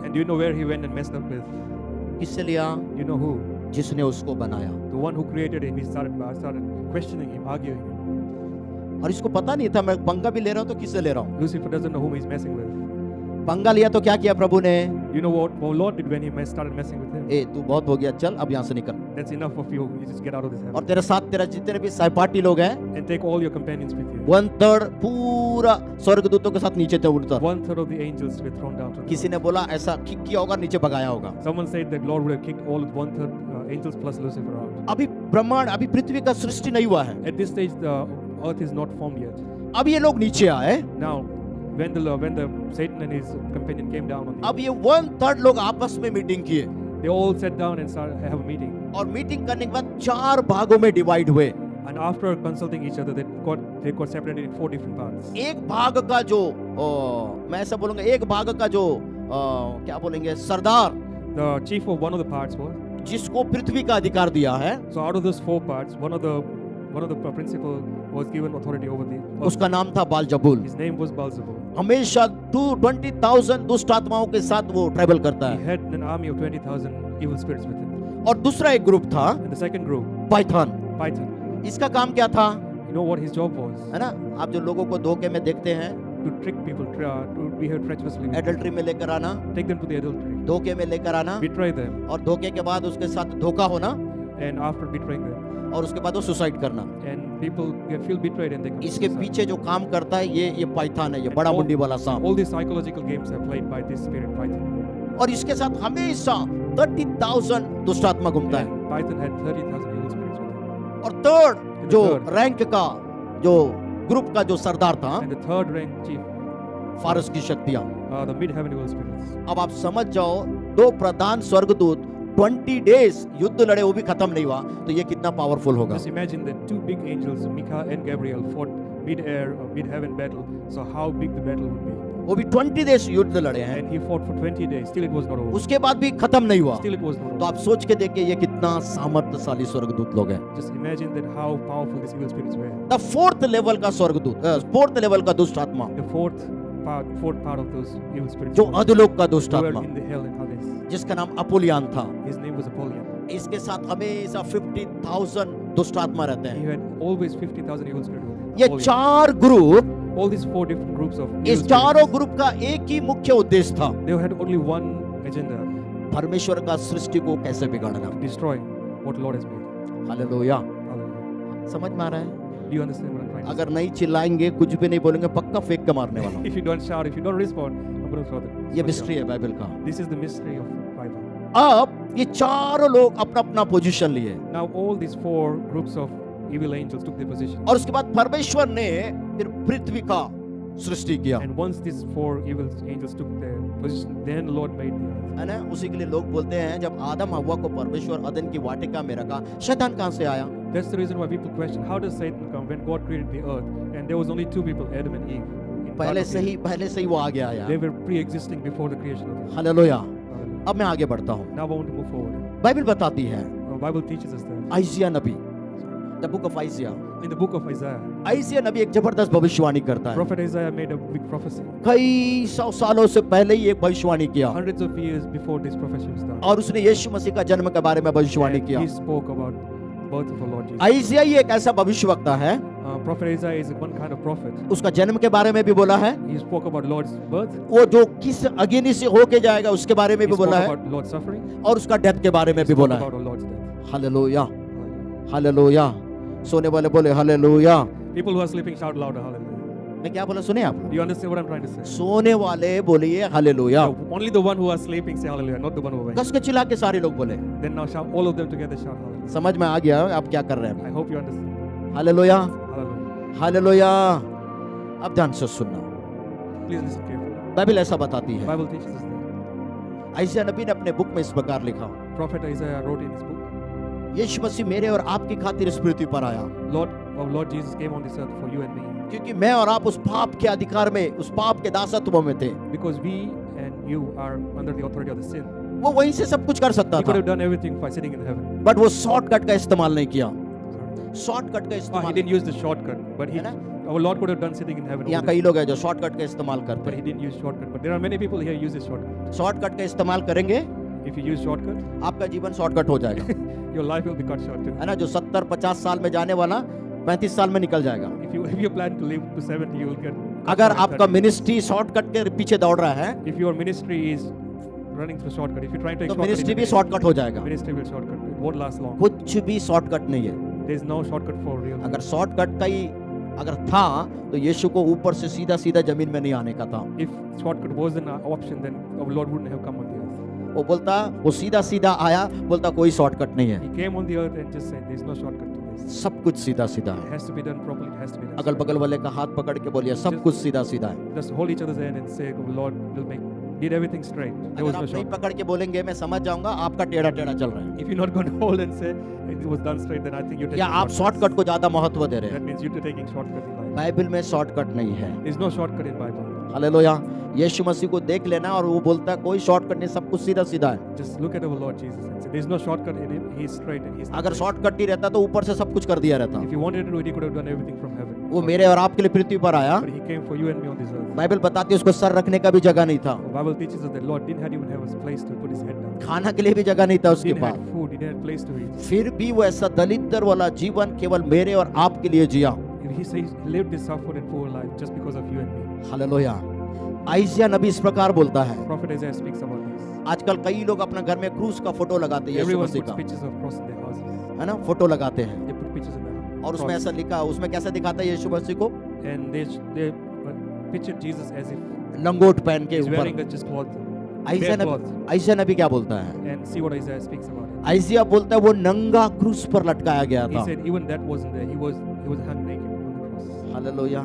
And do you know where he went and messed up with? किससे लिया? You know who? जिसने उसको बनाया। The one who created him. He started questioning him, arguing him. और इसको पता नहीं था मैं पंगा भी ले रहा हूँ तो किससे ले रहा हूँ। Lucifer doesn't know whom he's messing with. पंगा लिया तो क्या किया प्रभु ने? You know what Lord did when he started messing with him? ए तू बहुत हो गया, चल अब यहाँ से निकल। That's enough of you. You just get out of this और heaven. तेरे साथ तेरा जितने भी सहपाठी लोग हैं, And take all your companions with you. 1/3 पूरा स्वर्गदूतों के साथ नीचे थे उड़ता। 1/3 of the angels were thrown down to the किसी ने बोला ऐसा किक किया होगा, नीचे भगाया होगा। Someone said that Lord would have kicked all 1/3 angels plus Lucifer out. अभी ब्रह्मांड, अभी पृथ्वी का सृष्टि नहीं हुआ है। At this stage, the earth is not formed yet. अब ये लोग नीचे आए। Now, when the Satan and his companion came down on the अब ये 1/3 लोग आपस में मीटिंग किए they all sat down and started have a meeting. और मीटिंग करने के बाद 4 भागों में डिवाइड हुए। And after consulting each other, they got separated in 4 different parts. एक भाग का जो मैं ऐसा बोलूंगा, एक भाग का जो क्या बोलेंगे, सरदार, The chief of one of the parts was, जिसको पृथ्वी का अधिकार दिया है, so out of those 4 parts, one of the principal was given authority over the earth. उसका नाम था बालजबूल। His name was Beelzebul. हमेशा 20,000 दुष्ट आत्माओं के साथ वो ट्रैवल करता He है। had an army of 20,000 evil spirits with him. और दूसरा एक ग्रुप था And the second group, Python. Python. इसका काम क्या था? You know what his job was? है ना, आप जो लोगों को धोखे में देखते हैं, To trick people, to behave treacherously with them. Adultery में लेकर आना, Take them to the adultery. धोखे में लेकर आना, Betray them. और धोखे के बाद उसके साथ धोखा होना, And after betraying them. और उसके बाद वो सुसाइड करना। And people feel betrayed and they commit इसके suicide. पीछे जो काम करता है ये पाइथन है, ये बड़ा मुंडी वाला सांप। All these psychological games are played by this spirit, Python. और इसके साथ हमेशा 30,000 दुष्ट आत्मा घूमता है। And Python had 30,000 evil spirits with him. और थर्ड And जो the third. रैंक का, जो ग्रुप का जो सरदार था, And the third rank chief, फारस की शक्तियां। the mid-heaven evil spirits. अब आप समझ जाओ, 2 प्रधान स्वर्गदूत 20 डेज युद्ध लड़े, वो भी खत्म नहीं हुआ, तो ये कितना पावरफुल होगा। Just imagine that 2 big angels, Michael and Gabriel, fought mid-air or mid-heaven battle. So how big the battle would be. वो भी 20 डेज युद्ध लड़े हैं, And he fought for 20 days. Still it was not over. उसके बाद भी खत्म नहीं हुआ। Still it was not तो over. आप सोच के देखिए ये कितना सामर्थ्यशाली स्वर्गदूत लोग हैं। Just imagine that how powerful these evil spirits were. The 4th level का स्वर्गदूत, 4th लेवल का दुष्ट आत्मा, The fourth part of those evil spirits जो अधोलोक का दुष्ट who were आत्मा, in the hell and Hades. जिसका नाम अपोलियान था, His name was Apollyon. इसके साथ हमेशा 50,000 दुष्ट आत्मा रहते He हैं। had always 50,000 evil spirits with him. ये Apollyon. 4 group, All these 4 different groups of इस evil चारों spirits, ग्रुप का एक ही मुख्य उद्देश्य था, they had only one agenda: परमेश्वर का सृष्टि को कैसे बिगाड़ना। destroy what Lord has made. Hallelujah, Hallelujah. समझ में आ रहा है? Do you understand what I'm trying to say? अगर नहीं चिल्लाएंगे, कुछ भी नहीं बोलेंगे, पक्का फेंक के मारने वाला हूं। If you don't shout, if you don't respond, I'm going to throw the. ये मिस्ट्री है बाइबल का। This is the mystery of the Bible. अब ये चारों लोग अपना अपना पोजीशन लिए, Now all these 4 groups of evil angels took their position. और उसके बाद परमेश्वर ने फिर पृथ्वी का सृष्टि किया, And once these 4 evil angels took their position, then the Lord made the earth. है ना। उसी के लिए लोग बोलते हैं, जब आदम हव्वा को परमेश्वर अदन की वाटिका में रखा, शैतान कहां से आया? That's the reason why people question, how does Satan come when God created the earth and there was only 2 people, Adam and Eve? in पहले Garden of से ही Eden. वो आ गया They यार। were pre-existing before the creation of the earth. Hallelujah. Hallelujah. अब मैं आगे बढ़ता हूँ। Now I want to move forward. Bible बताती है, The Bible teaches us that. Isaiah नबी, the book of Isaiah, In the book of Isaiah, Isaiah नबी एक जबरदस्त भविष्यवाणी करता है। Prophet Isaiah made a big prophecy. कई 100 सालों से पहले ही एक भविष्यवाणी किया, Hundreds of years before this prophecy was done. और उसने यीशु मसीह का जन्म के बारे में भविष्यवाणी And किया। he spoke about birth of our Lord Jesus. आइजिया ही एक ऐसा भविष्यवक्ता है, Prophet Isaiah is one kind of prophet. उसका जन्म के बारे में भी बोला है, He spoke about Lord's birth. वो जो किस अग्नि से होके जाएगा उसके बारे में He भी spoke बोला है, about Lord's suffering. और उसका डेथ के बारे में He भी spoke बोला है। about our Lord's death. Hallelujah, Hallelujah. Hallelujah. सोने वाले बोले hallelujah. People who are sleeping shout louder, hallelujah. मैं क्या बोला, सुने आप? Do you understand what I'm trying to say? सोने वाले बोलिए hallelujah. So, only the one who are sleeping say hallelujah, not the one who awake. कस के चिल्ला के सारे लोग बोले। Then now shout, all of them together shout hallelujah. समझ में आ गया आप क्या कर रहे हैं? I hope you understand. Hallelujah, Hallelujah. Hallelujah. अब ध्यान से सुनना, Please listen carefully. बाइबल ऐसा बताती The है। Bible teaches us that. Isaiah नबी ने अपने बुक में इस प्रकार लिखा, Prophet Isaiah wrote in his book, यीशु मसीह मेरे और आपकी खातिर इस पृथ्वी पर आया, Lord, our Lord Jesus came on this earth for you and me. क्योंकि मैं और आप उस पाप के अधिकार में, उस पाप के दासत्व में थे। Because we and you are under the authority of the sin. वो वहीं से सब कुछ कर सकता He could था, have done everything by sitting in heaven. But वो शॉर्टकट का इस्तेमाल नहीं किया। Sorry. शॉर्टकट का He इस्तेमाल didn't use the shortcut, but he है ना? Our Lord could have done sitting in heaven. यहाँ all कई this, लोग हैं जो शॉर्टकट का इस्तेमाल करते but he didn't use shortcut. But there are many people here who use this shortcut. हैं। शॉर्टकट का इस्तेमाल करेंगे, If you use shortcut, आपका जीवन शॉर्टकट हो जाएगा, your life will be cut short too. है ना। जो 70-50 साल में जाने वाला 35 साल में निकल जाएगा। If you plan to live to 70, you will get. cut अगर short at आपका 30. मिनिस्ट्री शॉर्टकट के पीछे दौड़ रहा है If your ministry is running through shortcut, if you're trying to take तो shortcut, मिनिस्ट्री in भी the शॉर्टकट हो जाएगा। ministry will shortcut. It won't last long. कुछ भी शॉर्टकट नहीं है। There is no shortcut for real. अगर shortcut का ही अगर था तो यीशु को ऊपर से सीधा सीधा जमीन में नहीं आने का था। If shortcut wasn't an option, then our Lord wouldn't have come on the earth. वो बोलता, वो सीधा सीधा आया, बोलता कोई शॉर्टकट नहीं है, He came on the earth and just said, "There's no shortcut to this. सब कुछ सीधा सीधा It है। has to be done properly. It has to be done." अगल बगल वाले का हाथ पकड़ के बोलिए, सब कुछ सीधा सीधा है। Just hold each other's hand and say, "Oh, Lord will did everything straight." There was अगर no आप नहीं shortcut. पकड़ के बोलेंगे मैं समझ जाऊंगा आपका टेढ़ा टेढ़ा चल रहा है, If you're not going to hold and say it was done straight, then I think you're या taking आप shortcuts. शॉर्टकट को ज्यादा महत्व दे रहे हैं। That means you're taking shortcut in life. Bible में शॉर्टकट नहीं है। There's no shortcut in Bible. Hallelujah. यीशु मसीह को देख लेना और वो बोलता है कोई शॉर्टकट नहीं, सब कुछ सीधा सीधा है। Just look at our Lord Jesus and say, "There's no shortcut in him. He's straight and he's." अगर शॉर्टकट ही रहता तो ऊपर से सब कुछ कर दिया रहता। If he wanted to do it, he could have done everything from heaven. वो मेरे और आपके लिए पृथ्वी पर आया। But he came for you and me on this earth. Bible बताती है उसको सर रखने का भी जगह नहीं था, The Bible teaches us that Lord didn't even have a place to put his head down. खाना के लिए भी जगह नहीं था उसके Didn't pass. have food. He didn't have place to eat. फिर भी वो ऐसा दलिद्र वाला जीवन केवल मेरे और आपके लिए जिया। He says he lived this suffered and poor life just because of you and me. Hallelujah. आइजिया नबी इस प्रकार बोलता है। Prophet Isaiah speaks about this. आजकल कई लोग अपना घर में क्रूस का फोटो लगाते हैं, यीशु Everyone मसीह puts का, pictures of cross in their houses. है ना, फोटो लगाते हैं They put pictures in their और उसमें cross. ऐसा लिखा, उसमें कैसे दिखाता है यीशु मसीह को? And they pictured Jesus as if लंगोट पहन के he's wearing ऊपर। a just cloth. आइजिया bare Nabi, cloth. आइजिया नबी क्या बोलता है? And see what Isaiah speaks about it. आइजिया बोलता है वो नंगा क्रूस पर लटकाया गया He था। said even that wasn't there. He was hung naked on the cross. Hallelujah.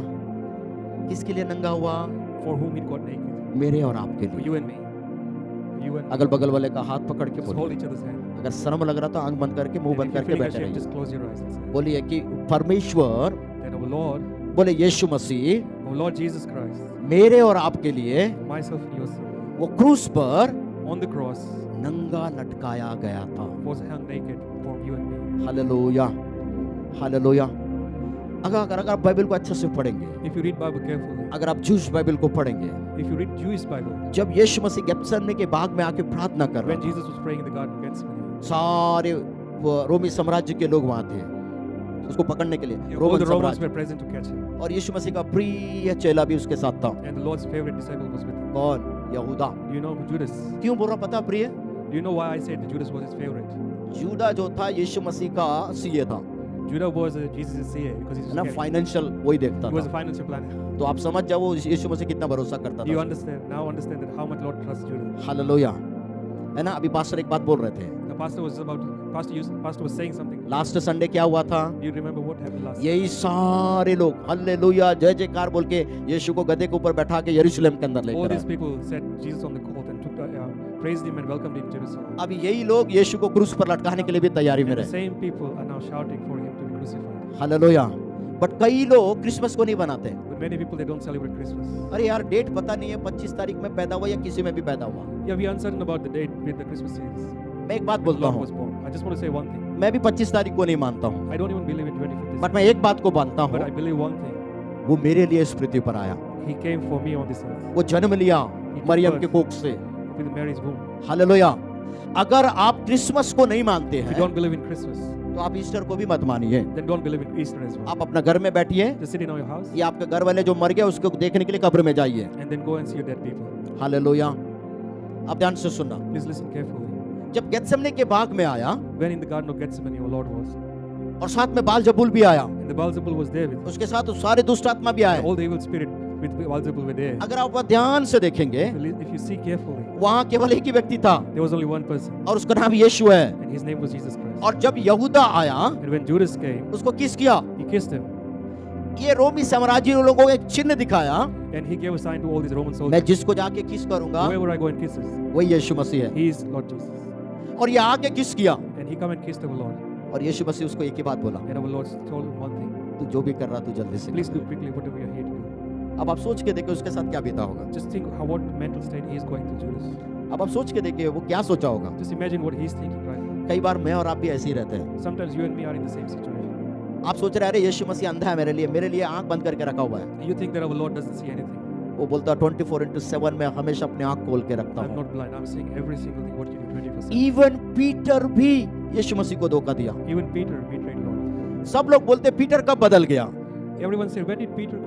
किसके लिए नंगा हुआ? For whom he got naked. मेरे और आपके For लिए। you and me. For you and me. अगल बगल वाले का हाथ पकड़ के Just बोलिए, hold each other's hand. अगर शर्म लग रहा तो आंख बंद करके मुंह And बंद if you're करके feeling बैठे ashamed, रहिए। just close your eyes and say बोलिए कि परमेश्वर, that our Lord, बोले यीशु मसीह our Lord Jesus Christ, मेरे और आपके लिए myself and yourself, वो क्रूस पर on the cross नंगा लटकाया गया था। was hung naked for you and me. Hallelujah, hallelujah. अगर आप बाइबल को अच्छे से पढ़ेंगे, If you read Bible carefully, अगर आप जूश बाइबल को पढ़ेंगे, if you read Jewish Bible, जब यीशु मसीह गेत्सेमनी के बाग में आके प्रार्थना कर when रहा था, Jesus was praying in the Garden of Gethsemane, सारे वो रोमी साम्राज्य के लोग वहां थे उसको पकड़ने के लिए, all रोमन the Romans साम्राज्य, were present to catch him, और यीशु मसीह का प्रिय चेला भी उसके साथ था। and the Lord's favorite disciple was with him. कौन? यहूदा। Do you know who Judas? क्यों बोल रहा पता प्रिय? Do you know why I said that Judas was his favorite? यूदा जो था यीशु मसीह का सीए था, Judah was Jesus' CA because है ना, he फाइनेंशियल वही देखता was a था। financial planner. तो आप समझ जाओ वो यीशु मसीह कितना भरोसा करता You था। understand now? Understand that how much Lord trusts Judah. Hallelujah, है ना। अभी पास्टर एक बात बोल रहे थे, The pastor was saying something. Last Sunday क्या हुआ था? Do you remember what happened last? यही सारे लोग हालेलुया जय जयकार बोल के यीशु को गधे के ऊपर बैठा के यरूशलेम के अंदर All लेकर these आए। people set Jesus on the colt and praised him and welcomed him to Jerusalem. अब यही लोग यीशु को क्रूस पर लटकाने के लिए भी तैयारी में And the रहे। same people are now shouting for him to be crucified. Hallelujah. But कई लोग क्रिसमस को नहीं बनाते। But many people they don't celebrate Christmas. अरे यार डेट पता नहीं है, 25 तारीख में पैदा हुआ या किसी में भी पैदा हुआ। Yeah, we are uncertain about the date with the Christmas series. मैं एक बात When बोलता Lord हूँ, was born. I just want to say one thing. मैं भी 25 तारीख को नहीं मानता हूँ, I don't even believe in 25th but December. मैं एक बात को मानता But हूँ, I believe one thing. वो मेरे लिए इस पृथ्वी पर आया। He came for me on this earth वो जन्म लिया मरियम के कोख से। with Mary's womb. हालेलुया। अगर आप क्रिसमस को नहीं मानते If you हैं don't believe in Christmas, तो आप ईस्टर को भी मत मानिए। then don't believe in Easter as well. आप अपना घर में बैठिए Just sit in your house या आपके घर वाले जो मर गए उसको देखने के लिए कब्र में जाइए। and then go and see your dead people. Hallelujah. आप ध्यान से सुनना, Please listen carefully. जब गेत्सेमनी के बाग में आया When in the Garden of Gethsemane, our Lord was, और साथ में बालजबूल भी आया, and the Beelzebul was there with him. उसके साथ सारे दुष्ट आत्मा भी आए। All the evil spirit with Beelzebul were there. अगर आप ध्यान से देखेंगे If you see carefully, वहां केवल एक ही व्यक्ति था there was only one person, और उसका नाम यीशु है। and his name was Jesus Christ. और जब यहूदा आया And when Judas came, उसको किस किया? he kissed him, ये रोमी साम्राज्य लोगों को एक चिन्ह दिखाया, and he gave a sign to all these Roman मैं soldiers. जिसको जाके किस करूंगा Whoever I go and kisses, वही यीशु मसीह है। he is Lord Jesus. और ये आके किस किया And he come and kissed our Lord. और यीशु मसीह उसको एक ही बात बोला, And our Lord told him one thing: तू जो भी कर रहा तू जल्दी से please कर। do quickly whatever you are here to do. अब आप सोच के देखिए उसके साथ क्या बीता होगा। Just think how what mental state he is going through, Judas. अब आप सोच के देखिए वो क्या सोचा होगा। Just imagine what he's thinking right now. कई बार मैं और आप भी ऐसे ही रहते हैं, Sometimes you and me are in the same situation. आप सोच रहे हैं अरे यीशु मसीह अंधा है मेरे लिए आंख बंद करके रखा हुआ है। You think that our Lord doesn't see anything. वो बोलता है 24/7 में हमेशा अपनी आंख खोल के रखता I'm हूँ। not blind. I'm seeing every single thing what you do 24/7. Even Peter भी यीशु मसीह को धोखा दिया। Even Peter betrayed Lord. सब लोग बोलते पीटर कब बदल गया, Everyone said, when did Peter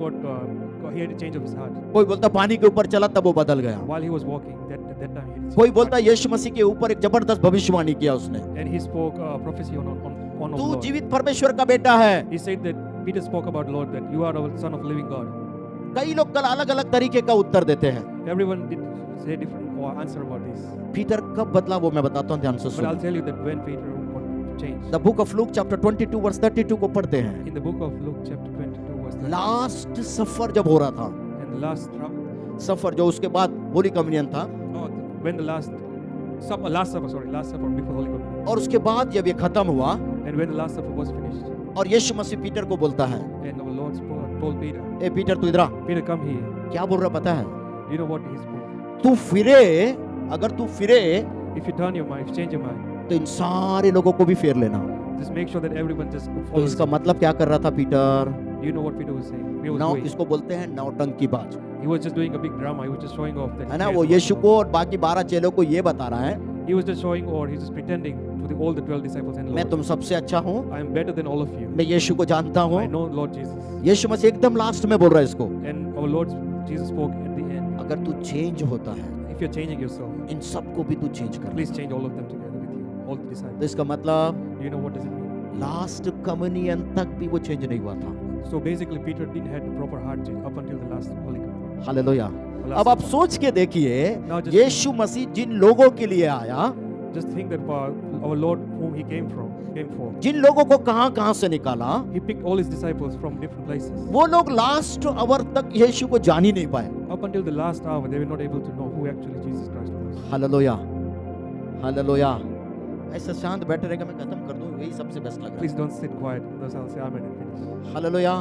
he had a change of his heart? कोई बोलता पानी के ऊपर चला तब वो बदल गया, While he was walking, that time he had a change कोई of बोलता heart. यीशु मसीह के ऊपर एक जबरदस्त भविष्यवाणी किया उसने, And he spoke prophecy on तू Lord. जीवित परमेश्वर का बेटा है। He said that Peter spoke about Lord that you are our son of living God. कई लोग कल अलग अलग तरीके का उत्तर देते हैं। Everyone did say different answer about this. Peter कब बदला वो मैं बताता हूँ, ध्यान से But I'll सुनो। tell you that when Peter got changed. The book of Luke chapter 22 verse 32 को पढ़ते हैं। In the book of Luke chapter 22 verse 30. Last सफर जब हो रहा था, And the last सफर जो उसके बाद होली कम्युनियन था, when the last supper before Holy Communion. और उसके बाद जब ये खत्म हुआ And when the last supper was finished, और यीशु मसीह पीटर को बोलता है, and our Lord told Peter, A Peter तू इधर आ। Peter, come here. क्या बोल रहा पता है, Do you know what he spoke? तू फिरे, अगर तू फिरे If you turn your mind, if you change your mind, तो इन सारे लोगों को भी फेर लेना। just make sure that everyone just तो follows. इसका मतलब क्या कर रहा था Peter? Do you know what Peter was saying? He was now doing. इसको बोलते हैं नौटंकी बाज, He was just doing a big drama. He was just showing off that. है ना। he वो cares यीशु about को और बाकी 12 चेलों को ये बता रहा है, God. He was just showing, or he's just pretending to all the 12 disciples and मैं Lord, तुम सबसे अच्छा हूँ, I am better than all of you. मैं यीशु को जानता हूँ। I know Lord Jesus. यीशु मसीह एकदम लास्ट में बोल रहा है इसको, And our Lord Jesus spoke at the end. अगर तू चेंज होता है If you're changing yourself, इन सबको भी तू चेंज कर। please change all of them together with you, all the disciples. तो इसका मतलब Do you know what does it mean? Last communion तक भी वो चेंज नहीं हुआ था। So basically, Peter didn't have the proper heart change up until the last Holy Communion. Hallelujah. The last अब आप supper. सोच के देखिए, Now just यीशु मसीह जिन लोगों के लिए आया, Just think that our Lord, whom He came for, जिन लोगों को कहां कहां से निकाला, He picked all His disciples from different places. वो लोग लास्ट आवर तक यीशु को जान ही नहीं पाए। Up until the last hour, they were not able to know who actually Jesus Christ was. Hallelujah, hallelujah. ऐसा शांत बैठे रहेगा, मैं खत्म कर दूं, यही सबसे बेस्ट लग Please रहा don't sit quiet. Thus I'll say Amen and finish. है। हालेलुया।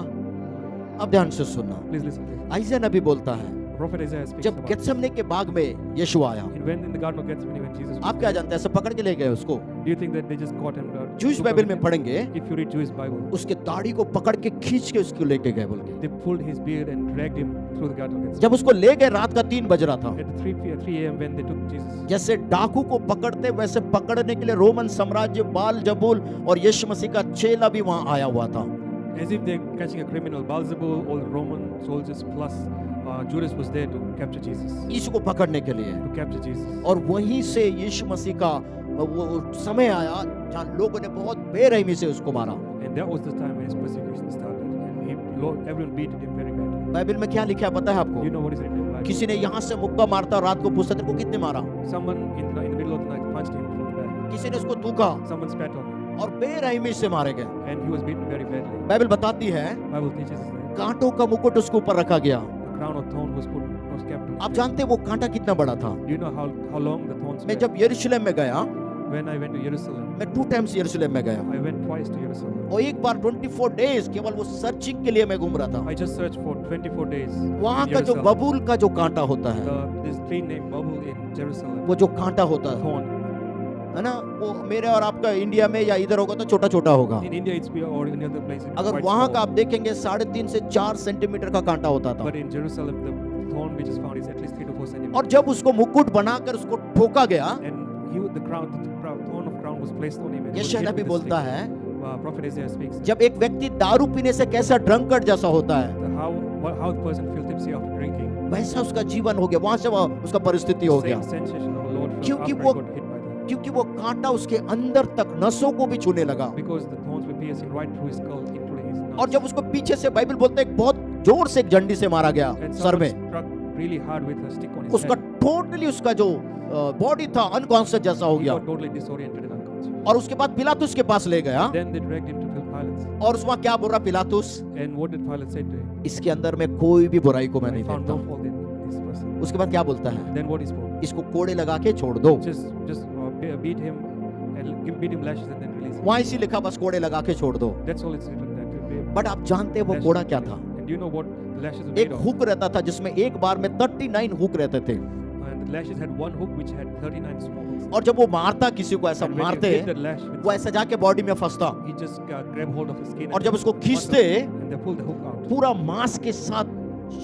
अब ध्यान से सुनना, Please listen. आइज़ा नबी बोलता है, Prophet Isaiah speaks जब about. गेत्सेमने के बाग में यीशु आया, And when in the Garden of Gethsemane, when Jesus was आप क्या there, जानते हैं, ऐसे पकड़ के ले गए उसको। do you think that they just caught him? जूश took बाइबल away में him? पढ़ेंगे, If you read Jewish Bible, उसके दाढ़ी को पकड़ के खींच के उसको लेके गए बोल के। they pulled his beard and dragged him through the Garden of Gethsemane. जब उसको ले गए रात का 3 बज रहा था, At 3 a.m. when they took Jesus, जैसे डाकू को पकड़ते वैसे पकड़ने के लिए रोमन साम्राज्य बाल जबूल और यीशु मसीह का चेला भी वहां आया हुआ था। as if they're catching a criminal, Beelzebul, all the Roman soldiers plus Judas was there to capture Jesus. यीशु को पकड़ने के लिए, To capture Jesus. और वहीं से यीशु मसीह का वो समय आया जहां लोगों ने बहुत बेरहमी से उसको मारा। And that was the time when his persecution started. And everyone beat him very badly. Bible में क्या लिखा है पता है आपको? You know what is written in the Bible? किसी ने यहाँ से मुक्का मारता, रात को पूछता तेरे को कितने मारा, Someone in the middle of the night punched him from the back. किसी ने उसको थूका Someone spat on him. और बेरहमी से मारे गए। And he was beaten very badly. Bible बताती है Bible teaches us that कांटों का मुकुट उसके ऊपर रखा गया। a crown of thorns was kept on his आप head. जानते हैं वो कांटा कितना बड़ा था? Do you know how long the thorns मैं were? जब यरूशलेम में गया, When I went to Jerusalem, मैं 2 टाइम्स यरूशलेम में गया I went twice to Jerusalem. और एक बार 24 डेज केवल वो सर्चिंग के लिए मैं घूम रहा था। I just searched for 24 days. वहाँ in का जो Jerusalem. बबूल का जो कांटा होता है, This tree named Bubble in Jerusalem. वो जो कांटा होता है Thorn. ना, वो मेरे और आपका इंडिया में या इधर होगा तो छोटा छोटा होगा। In India, it's big, or in other places, it's अगर quite वहाँ small. का आप देखेंगे 3.5 से 4 सेंटीमीटर का कांटा होता था। But in Jerusalem, the thorn which is found is at least 3 to 4 centimeters. और जब उसको मुकुट बनाकर उसको ठोका गया, And the thorn of crown was placed on him. And he was यशायाह hit नबी with a बोलता stick. है Prophet Isaiah speaks. जब एक व्यक्ति दारू पीने से कैसा ड्रंकर्ड जैसा होता है, How the person feels tipsy after drinking. वैसा उसका जीवन हो गया, वहां से उसका परिस्थिति हो गया। Same sensation of the Lord felt क्योंकि after वो he got hit by that. क्योंकि वो कांटा उसके अंदर तक नसों को भी छूने लगा। Because the thorns were piercing right through his skull, including his और nuts. जब उसको पीछे से बाइबल बोलते हैं बहुत जोर से एक झंडी से मारा गया And सर someone में, struck really hard with a stick on his उसका head. टोटली उसका जो बॉडी था अनकॉन्शियस जैसा हो He गया। got totally disoriented and unconscious. और उसके बाद पिलातुस के पास ले गया Then they dragged him to Pilate. और उसमें क्या बोल रहा पिलातुस, And what did Pilate say to him? इसके अंदर में कोई भी बुराई को मैं I नहीं found देखता। no fault in this person. उसके बाद क्या बोलता है, Then what he spoke? इसको कोड़े लगा के छोड़ दो। Just beat him and beat him lashes and then release him. वहां इसी लिखा बस कोड़े लगा के छोड़ दो। That's all it's written that. But आप जानते हैं वो lashes कोड़ा and क्या release. था? And do you know what the lashes were एक made of? हुक रहता था जिसमें एक बार में 39 हुक रहते थे। And The lashes had one hook which had 39 small hooks. और जब वो मारता किसी को ऐसा And when you मारते hit that lash with वो ऐसा जाके बॉडी में फंसता he just grab hold of his skin और and जब उसको muscle, खींचते and they pull the hook out. पूरा मांस के साथ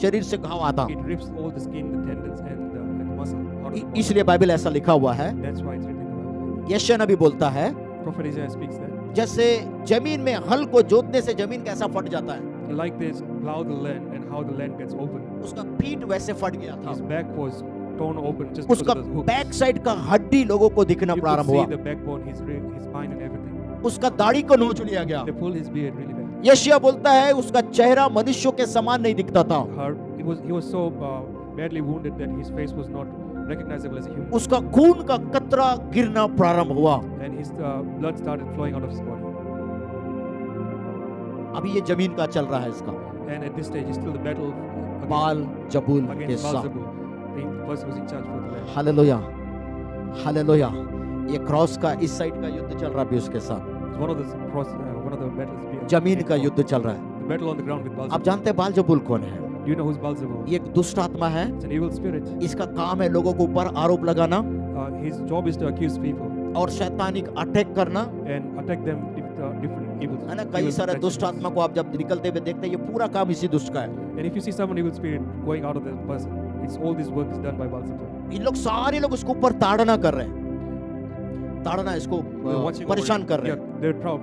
शरीर से घाव आता। It rips all the skin, the tendons, and the muscle out of the body. इसलिए बाइबल ऐसा लिखा हुआ है। That's why it's written in the Bible. यशायाह नबी बोलता है Prophet Isaiah speaks that. जैसे जमीन में हल को जोतने से जमीन कैसा फट जाता है, Like this, plow the land and how the land gets open. उसका पीठ वैसे फट गया था। His back was torn open just because उसका of the hooks. Back side का हड्डी लोगों को दिखना You could प्रारंभ see हुआ। the backbone, his rib, his spine, and everything. उसका दाढ़ी को नोच लिया गया। They pulled his beard really bad. यशायाह बोलता है उसका चेहरा मनुष्यों के समान नहीं दिखता था। He was so badly wounded that his face was not recognizable as a human. उसका खून का कतरा गिरना प्रारंभ हुआ। And his blood started flowing out of his body. अभी ये जमीन का चल रहा है इसका And at this stage, it's still the battle बाल जबूल के against साथ। Baal-zebul, the person who was in charge for the land. Hallelujah, hallelujah. ये क्रॉस का इस साइड का युद्ध चल रहा है अभी उसके साथ। It's one of the battles. जमीन का युद्ध चल रहा है। The battle on the ground with आप Baal-zebul. जानते हैं बाल जबूल कौन है? Do you know who's Baal-zebul? ये एक दुष्ट आत्मा है। It's an evil spirit. इसका काम है लोगों के ऊपर आरोप लगाना His job is to accuse people और शैतानिक अटैक करना, and attack them with different evils. है ना। कई सारे दुष्ट आत्मा को आप जब निकलते हुए देखते हैं ये पूरा काम इसी दुष्ट का है। And if you see someone evil spirit going out of the person, it's all this work is done by Baal-zebul. इन लोग सारे लोग उसको ऊपर ताड़ना कर रहे हैं, ताड़ना इसको They're watching over परेशान it. कर रहे Yeah, हैं। they're proud.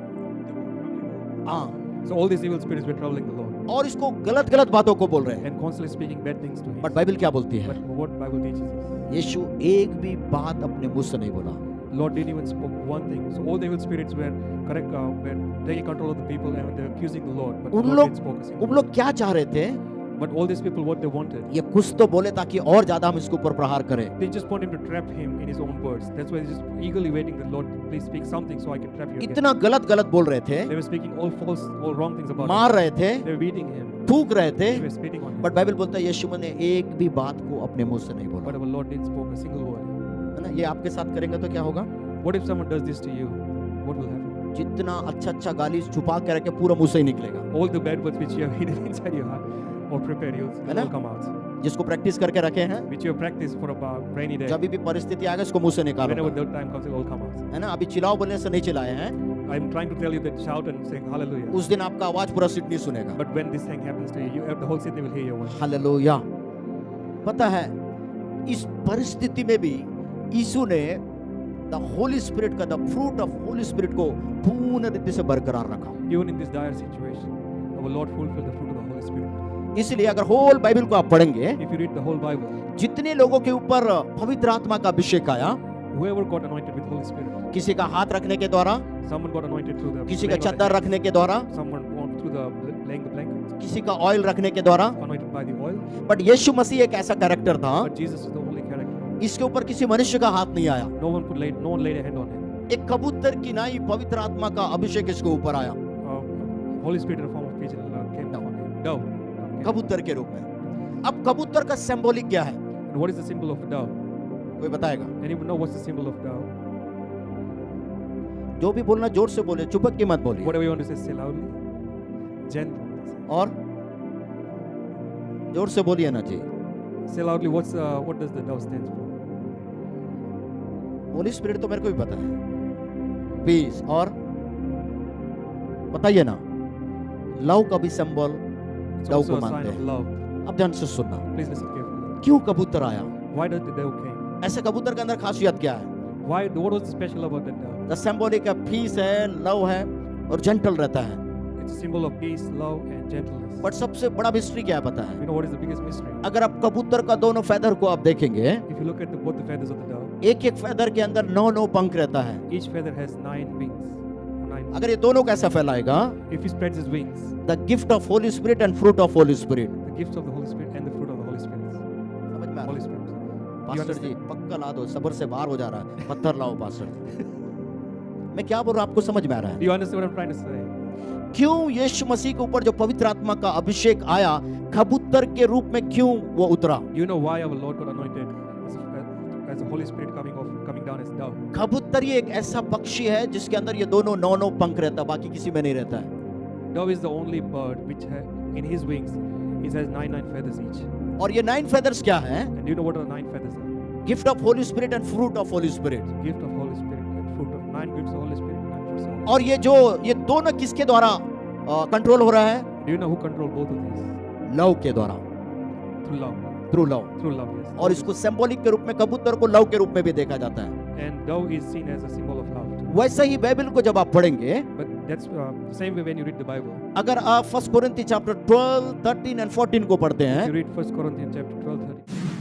हाँ, So all these evil spirits were troubling the Lord और इसको गलत गलत बातों को बोल रहे हैं। and constantly speaking bad things to him. But Bible क्या बोलती है? But what Bible teaches us, यीशु एक भी बात अपने मुंह से नहीं बोला। Lord didn't even spoke one thing. So all the evil spirits were were taking control of the people and they were accusing the Lord. But the उन Lord लोग didn't spoke a single उन word. लोग क्या चाह रहे थे? But all these people, what they wanted, ये कुछ तो बोले ताकि और ज्यादा हम इसके ऊपर प्रहार करें। they just want him to trap him in his own words. That's why they're just eagerly waiting that Lord, please speak something so I can trap you again. इतना गलत गलत बोल रहे थे, They were speaking all false, all wrong things about मार him. रहे थे, They were beating him. थूक रहे थे। They were spitting on him. But Bible बोलता है यीशु ने एक भी बात को अपने मुंह से नहीं But बोला, our Lord didn't spoke a single word. है ना। ये आपके साथ करेंगे तो क्या होगा? What if someone does this to you? What will happen? जितना अच्छा अच्छा गाली छुपा के रखे पूरा मुंह से ही निकलेगा। All the bad words which you have hidden inside your heart or prepared, है they'll ना? all come out. जिसको प्रैक्टिस करके रखे हैं, Which you have practiced for a rainy day. जब भी परिस्थिति आएगा इसको मुंह से Whenever निकालो, the time comes, it'll all come out. है ना। अभी चिल्लाओ बोलने से नहीं चिल्लाए हैं, I'm trying to tell you that shout and sing hallelujah. उस दिन आपका आवाज पूरा सिडनी सुनेगा। But when this thing happens to you, the whole city will hear your voice. Hallelujah. पता है इस परिस्थिति में भी यीशु ने द होली स्पिरिट का, the fruit of Holi spirit को पूर्ण रीति से बरकरार रखा। Even in this dire situation, our Lord fulfilled the fruit of the Holy Spirit. इसलिए अगर होल बाइबल को आप पढ़ेंगे, If you read the whole Bible, जितने लोगों के ऊपर पवित्र आत्मा का अभिषेक आया, whoever got anointed with Holy Spirit, किसी का हाथ रखने के द्वारा, someone got anointed through the किसी का laying of the चद्दर hands, रखने के द्वारा, someone through the laying the blanket, किसी का ऑयल रखने के द्वारा। anointed by the oil. But यीशु मसीह एक ऐसा कैरेक्टर था, But Jesus is the only character. इसके ऊपर किसी मनुष्य का हाथ नहीं आया। No one laid a hand on him. एक कबूतर की नाई पवित्र आत्मा का अभिषेक इसके ऊपर आया, Holy Spirit in the form of pigeon came down on him. Dove. Okay. कबूतर के रूप में। अब कबूतर का सिंबॉलिक क्या है? And what is the symbol of a dove? कोई बताएगा? Anyone know what's the symbol of dove? जो भी बोलना जोर से बोले, चुपक के मत बोलिए। Whatever you want to say loudly. Gentle. और जोर से बोलिए ना जी। Say loudly. What does the dove stand for? Holi spirit तो मेरे को भी पता है, पीस। और बताइए ना, लव का भी सिंबल It's dove also को a मानते sign of हैं। love. अब ध्यान से सुनना, Please listen carefully. क्यों कबूतर आया? Why did the dove came? ऐसे कबूतर के अंदर खासियत क्या है? What was special about that dove? The symbolic है, पीस है, लव है और जेंटल रहता है। It's a symbol of peace, love, and gentleness. But सबसे बड़ा मिस्ट्री क्या है पता है? You know what is the biggest mystery? अगर आप कबूतर का दोनों फेदर को आप देखेंगे, If you look at both the feathers of the dove, एक एक फेदर के अंदर 9 पंख रहता है। each feather has 9 wings. 9. अगर ये दोनों कैसा फैलाएगा? If he spreads his wings, the gift of Holi spirit and fruit of Holi spirit. the gifts of the Holy Spirit and the fruit of the Holy Spirit. समझ में आ Holy रहा है? Spirit. You pastor ji understand? पक्का ला दो, सबर से बाहर हो जा रहा है, पत्थर लाओ पास्टर। मैं क्या बोल रहा हूं आपको समझ में आ रहा है? Do you understand what I'm trying to say? क्यों यीशु मसीह के ऊपर जो पवित्र आत्मा का अभिषेक आया, कबूतर के रूप में क्यों वो उतरा? Do you know why our Lord got anointed as the Holy Spirit coming down as dove? कबूतर ये एक ऐसा पक्षी है जिसके अंदर ये दोनों 9 पंख रहता है, बाकी किसी में नहीं रहता है। Dove is the only bird which in his wings it has 9 feathers each. और ये 9 फेदर्स क्या है? And do you know what are the 9 feathers are? gift of Holy Spirit and fruit of Holy Spirit. Gift of Holy Spirit and fruit of 9 gifts of Holy Spirit, 9 fruits of Holy और ये दोनों किसके द्वारा control हो रहा है? Spirit. Do you know who control both of these? Love के द्वारा, Through love. Through love. Through love, yes. और इसको सिंबॉलिक के रूप में कबूतर को लव के रूप में भी देखा जाता है. And dove is seen as a symbol of love too. वैसा ही बाइबल को जब आप पढ़ेंगे, But that's the same way when you read the Bible. अगर आप 1 कोरिन्थी चैप्टर 12, 13 and 14 को पढ़ते If हैं, you read 1 Corinthians chapter 12, 13.